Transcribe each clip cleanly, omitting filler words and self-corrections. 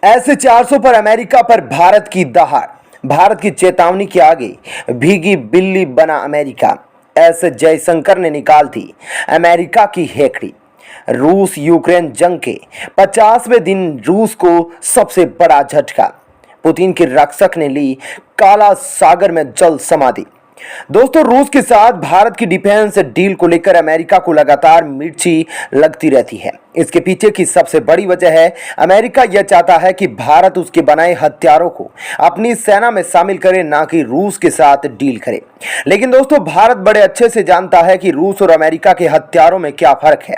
S-400 पर America पर भारत की दहाड़। भारत की चेतावनी के आगे भीगी बिल्ली बना अमेरिका। एस जयशंकर ने निकाल दी अमेरिका की हेकड़ी। रूस यूक्रेन जंग के 50वें दिन रूस को सबसे बड़ा झटका। पुतिन के रक्षक ने ली काला सागर में जल समाधि। दोस्तों, रूस के साथ भारत की डिफेंस डील को लेकर अमेरिका को लगातार मिर्ची लगती रहती है। इसके पीछे की सबसे बड़ी वजह है अमेरिका यह चाहता है कि भारत उसके बनाए हथियारों को अपनी सेना में शामिल करे, ना कि रूस के साथ डील करे। लेकिन दोस्तों, भारत बड़े अच्छे से जानता है कि रूस और अमेरिका के हथियारों में क्या फर्क है।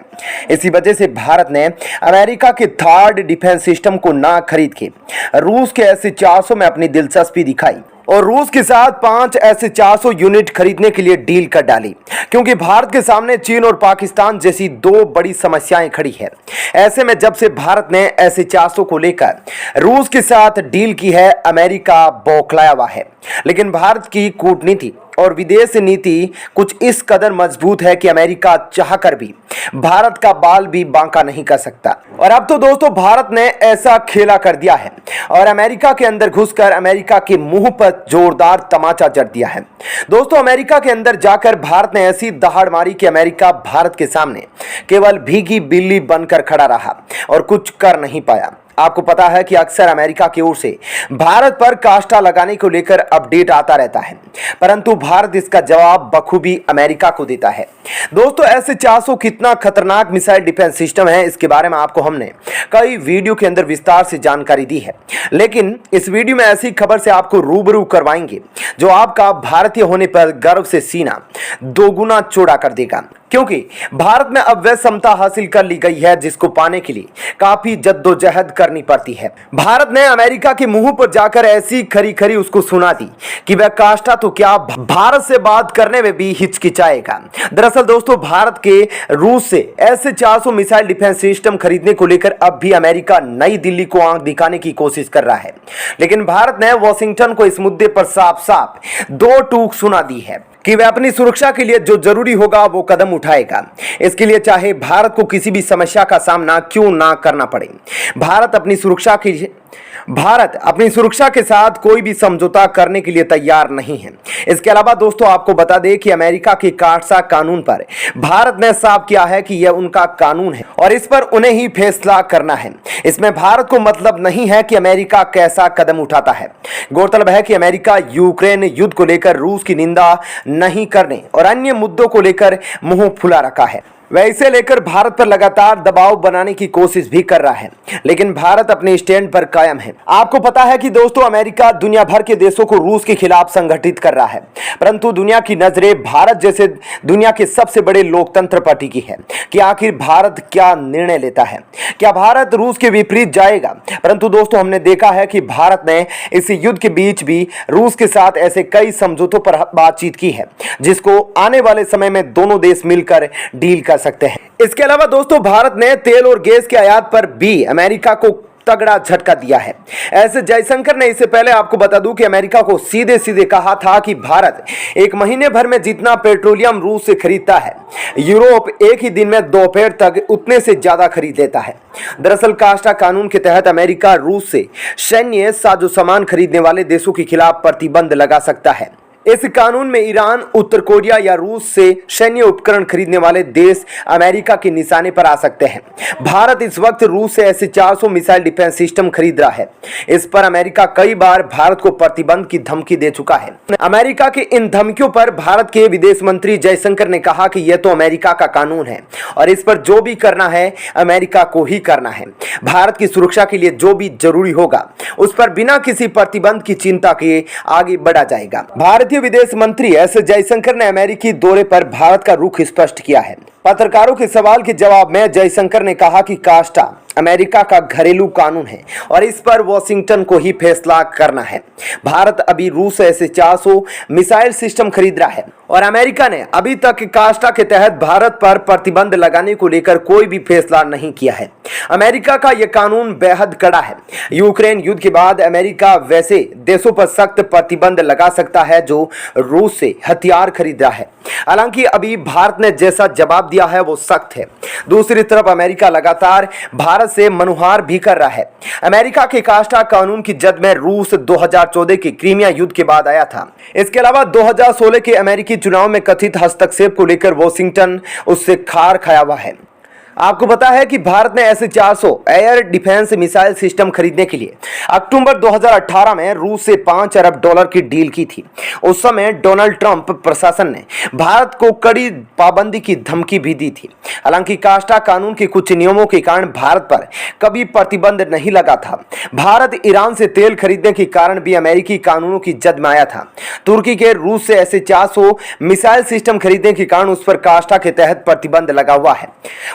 इसी वजह से भारत ने अमेरिका के थर्ड डिफेंस सिस्टम को ना खरीद के रूस के S-400 में अपनी दिलचस्पी दिखाई और रूस के साथ 5 S-400 यूनिट खरीदने के लिए डील कर डाली, क्योंकि भारत के सामने चीन और पाकिस्तान जैसी दो बड़ी समस्याएं खड़ी है। ऐसे में जब से भारत ने S-400 को लेकर रूस के साथ डील की है, अमेरिका बौखलाया हुआ है। लेकिन भारत की कूटनीति और विदेश नीति कुछ इस कदर मजबूत है कि अमेरिका चाहकर भी भारत का बाल भी बांका नहीं कर सकता। और अब तो दोस्तों, भारत ने ऐसा खेला कर दिया है और अमेरिका के अंदर घुसकर अमेरिका के मुंह पर जोरदार तमाचा जड़ दिया है। दोस्तों, अमेरिका के अंदर जाकर भारत ने ऐसी दहाड़ मारी कि अमेरिका भारत के सामने केवल भीगी बिल्ली बनकर खड़ा रहा और कुछ कर नहीं पाया। आपको पता है कि अक्सर अमेरिका की ओर से भारत पर काष्ठा लगाने को लेकर अपडेट आता रहता है, परंतु भारत इसका जवाब बखूबी अमेरिका को देता है। दोस्तों, S-400 कितना खतरनाक मिसाइल डिफेंस सिस्टम है, इसके बारे में आपको हमने कई वीडियो के अंदर विस्तार से जानकारी दी है। लेकिन इस वीडियो में ऐसी खबर से आपको रूबरू करवाएंगे जो आपका भारतीय होने पर गर्व से सीना दोगुना चौड़ा कर देगा, क्योंकि भारत में अब वह क्षमता हासिल कर ली गई है जिसको पाने के लिए काफी जद्दोजहद करनी पड़ती है। भारत ने अमेरिका के मुंह पर जाकर ऐसी खरी खरी उसको सुना दी कि वह काष्ठा तो क्या, भारत से बात करने में भी हिचकिचाएगा। दरअसल दोस्तों, भारत के रूस से S-400 मिसाइल डिफेंस सिस्टम खरीदने को लेकर अब भी अमेरिका नई दिल्ली को आंख दिखाने की कोशिश कर रहा है। लेकिन भारत ने वॉशिंगटन को इस मुद्दे पर साफ साफ दो टूक सुना दी है कि वह अपनी सुरक्षा के लिए जो जरूरी होगा वो कदम उठाएगा। इसके लिए चाहे भारत को किसी भी समस्या का सामना क्यों ना करना पड़े, भारत अपनी सुरक्षा के साथ कोई भी समझौता करने के लिए तैयार नहीं है। इसके अलावा दोस्तों, आपको बता दें कि अमेरिका के काटसा कानून पर भारत ने साफ किया है कि यह उनका कानून है और इस पर उन्हें ही फैसला करना है। इसमें भारत को मतलब नहीं है कि अमेरिका कैसा कदम उठाता है। गौरतलब है कि अमेरिका यूक्रेन युद्ध को लेकर रूस की निंदा नहीं करने और अन्य मुद्दों को लेकर मुंह फुला रखा है। वह इसे लेकर भारत पर लगातार दबाव बनाने की कोशिश भी कर रहा है, लेकिन भारत अपने स्टैंड पर कायम है। आपको पता है कि दोस्तों, अमेरिका दुनिया भर के देशों को रूस के खिलाफ संगठित कर रहा है, परंतु दुनिया की नजरें भारत जैसे दुनिया के सबसे बड़े लोकतंत्र पर टिकी है कि आखिर भारत क्या निर्णय लेता है। क्या भारत रूस के विपरीत जाएगा? परंतु दोस्तों, हमने देखा है कि भारत ने इस युद्ध के बीच भी रूस के साथ ऐसे कई समझौतों पर बातचीत की है जिसको आने वाले समय में दोनों देश मिलकर डील कर सकते हैं। इसके अलावा दोस्तों, भारत ने तेल और गैस के आयात पर भी अमेरिका को तगड़ा झटका दिया है। ऐसे जयशंकर ने इससे पहले आपको बता दूं कि अमेरिका को सीधे सीधे कहा था कि भारत एक महीने भर में जितना पेट्रोलियम रूस से खरीदता है, यूरोप एक ही दिन में दोपहर तक उतने से ज्यादा खरीद लेता है। दरअसल काष्ठा कानून के तहत अमेरिका रूस से सैन्य साजो सामान खरीदने वाले देशों के खिलाफ प्रतिबंध लगा सकता है। इस कानून में ईरान, उत्तर कोरिया या रूस से सैन्य उपकरण खरीदने वाले देश अमेरिका के निशाने पर आ सकते हैं। भारत इस वक्त रूस से S-400 मिसाइल डिफेंस सिस्टम खरीद रहा है। इस पर अमेरिका कई बार भारत को प्रतिबंध की धमकी दे चुका है। अमेरिका की इन धमकियों पर भारत के विदेश मंत्री जयशंकर ने कहा कि यह तो अमेरिका का कानून है और इस पर जो भी करना है अमेरिका को ही करना है। भारत की सुरक्षा के लिए जो भी जरूरी होगा उस पर बिना किसी प्रतिबंध की चिंता किए आगे बढ़ा जाएगा। भारतीय विदेश मंत्री एस जयशंकर ने अमेरिकी दौरे पर भारत का रुख स्पष्ट किया है। पत्रकारों के सवाल के जवाब में जयशंकर ने कहा कि काष्ठा अमेरिका का घरेलू कानून है और इस पर वॉशिंगटन को ही फैसला करना है। भारत अभी रूस से S-400 मिसाइल सिस्टम खरीद रहा है और अमेरिका ने अभी तक काष्ठा के तहत भारत पर प्रतिबंध लगाने को लेकर कोई भी फैसला नहीं किया है। अमेरिका का यह कानून बेहद कड़ा है। यूक्रेन युद्ध के बाद अमेरिका वैसे देशों पर सख्त प्रतिबंध लगा सकता है जो रूस से हथियार खरीद रहा है। हालांकि अभी भारत ने जैसा जवाब दिया है वो सख्त है। दूसरी तरफ अमेरिका लगातार भारत भारत से मनुहार भी कर रहा है। अमेरिका के कास्टा कानून की जद में रूस 2014 के क्रीमिया युद्ध के बाद आया था। इसके अलावा 2016 के अमेरिकी चुनाव में कथित हस्तक्षेप को लेकर वॉशिंगटन उससे खार खाया हुआ है। आपको पता है कि भारत ने S-400 air defence missile system खरीदने के लिए अक्टूबर 2018 में रूस से $5 अरब की डील की थी। उस समय डोनाल्ड ट्रंप प्रशासन ने भारत को कड़ी पाबंदी की धमकी भी दी थी। हालांकि कास्टा कानून के कुछ नियमों के कारण भारत पर कभी प्रतिबंध नहीं लगा था। भारत ईरान से तेल खरीदने के कारण भी अमेरिकी कानूनों की जद में आया था। तुर्की के रूस से S-400 मिसाइल सिस्टम खरीदने के कारण उस पर कास्टा के तहत प्रतिबंध लगा हुआ है।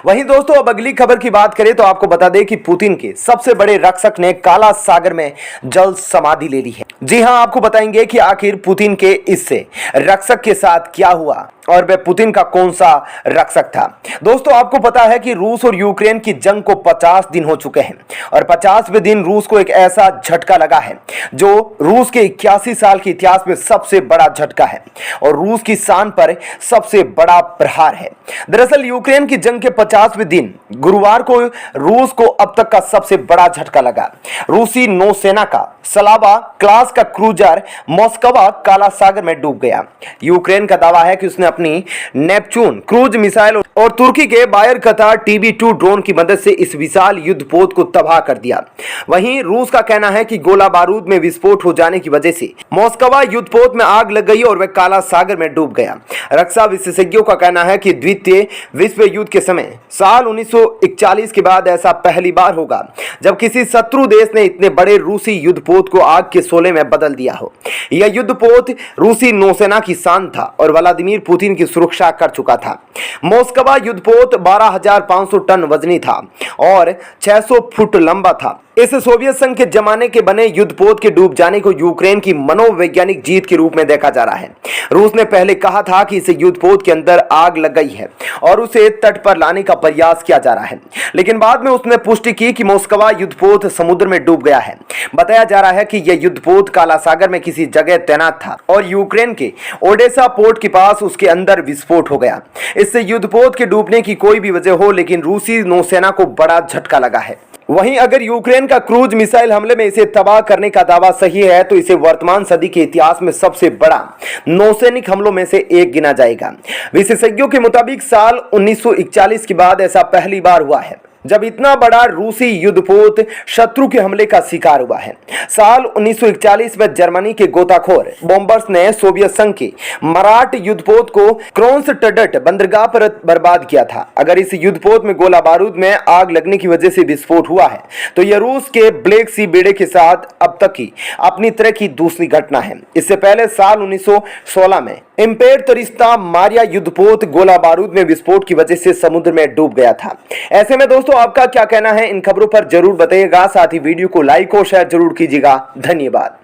वहीं दोस्तों अब अगली खबर की बात करें तो आपको बता दें कि पुतिन के सबसे बड़े रक्षक ने काला सागर में जल समाधि ले ली है। जी हां, आपको बताएंगे कि आखिर पुतिन के इससे रक्षक के साथ क्या हुआ और वह पुतिन का कौन सा रक्षक था। दोस्तों आपको पता है कि रूस और यूक्रेन की जंग को 50 दिन हो चुके हैं और 50वें दिन रूस को एक ऐसा झटका लगा है जो रूस के 81 साल के इतिहास में सबसे बड़ा झटका है और रूस की शान पर सबसे बड़ा प्रहार है। दरअसल यूक्रेन की जंग के 50वें दिन गुरुवार को रूस को अब तक का सबसे बड़ा झटका लगा। रूसी नौसेना का सलाबा क्लास का क्रूजर मॉस्कवा काला सागर में डूब गया। यूक्रेन का दावा है कि उसने अपनी नेपच्यून क्रूज मिसाइल और तुर्की के बायर कतार TB2 ड्रोन की मदद से इस विशाल युद्धपोत को तबाह कर दिया। वहीं रूस का कहना है कि गोला बारूद में विस्फोट हो जाने की वजह से मॉस्कवा युद्धपोत में आग लग गई और वह काला सागर में डूब गया। रक्षा विशेषज्ञों का कहना है कि द्वितीय विश्व युद्ध के समय साल 1941 के बाद ऐसा पहली बार होगा जब किसी शत्रु देश ने इतने बड़े रूसी युद्धपोत को आग के शोले में बदल दिया हो। यह युद्धपोत रूसी नौसेना की शान था और व्लादिमीर पुतिन की सुरक्षा कर चुका था। मॉस्कवा युद्धपोत 12,500 टन वजनी था और 600 फुट लंबा था। इस सोवियत संघ के जमाने के बने युद्धपोत के डूब जाने को यूक्रेन की मनोवैज्ञानिक जीत के रूप में देखा जा रहा है। रूस ने पहले कहा था कि इस युद्धपोत के अंदर आग लग गई है और उसे तट पर लाने का प्रयास किया जा रहा है, लेकिन बाद में उसने पुष्टि की कि मॉस्कवा युद्धपोत समुद्र में डूब गया है। बताया जा रहा है कि यह युद्धपोत काला सागर में किसी जगह तैनात था और यूक्रेन के ओडेसा पोर्ट के पास उसके अंदर विस्फोट हो गया। इससे युद्धपोत के डूबने की कोई भी वजह हो, लेकिन रूसी नौसेना को बड़ा झटका लगा है। वहीं अगर यूक्रेन का क्रूज मिसाइल हमले में इसे तबाह करने का दावा सही है तो इसे वर्तमान सदी के इतिहास में सबसे बड़ा नौसैनिक हमलों में से एक गिना जाएगा। विशेषज्ञों के मुताबिक साल 1941 के बाद ऐसा पहली बार हुआ है जब इतना बड़ा रूसी युद्धपोत शत्रु के हमले का शिकार हुआ है। साल 1941 में जर्मनी के गोताखोर बॉम्बर्स ने सोवियत संघ के मराठ युद्धपोत को क्रोन्सटडट बंदरगाह पर बर्बाद किया था। अगर इस युद्धपोत में गोला बारूद में आग लगने की वजह से विस्फोट हुआ है तो यह रूस के ब्लैक सी बेड़े के साथ अब तक की अपनी तरह की दूसरी घटना है। इससे पहले साल 1916 में इम्पेरतोरिस्ता मारिया युद्धपोत गोला बारूद में विस्फोट की वजह से समुद्र में डूब गया था। ऐसे में दोस्तों आपका क्या कहना है इन खबरों पर जरूर बताइएगा। साथ ही वीडियो को लाइक और शेयर जरूर कीजिएगा। धन्यवाद।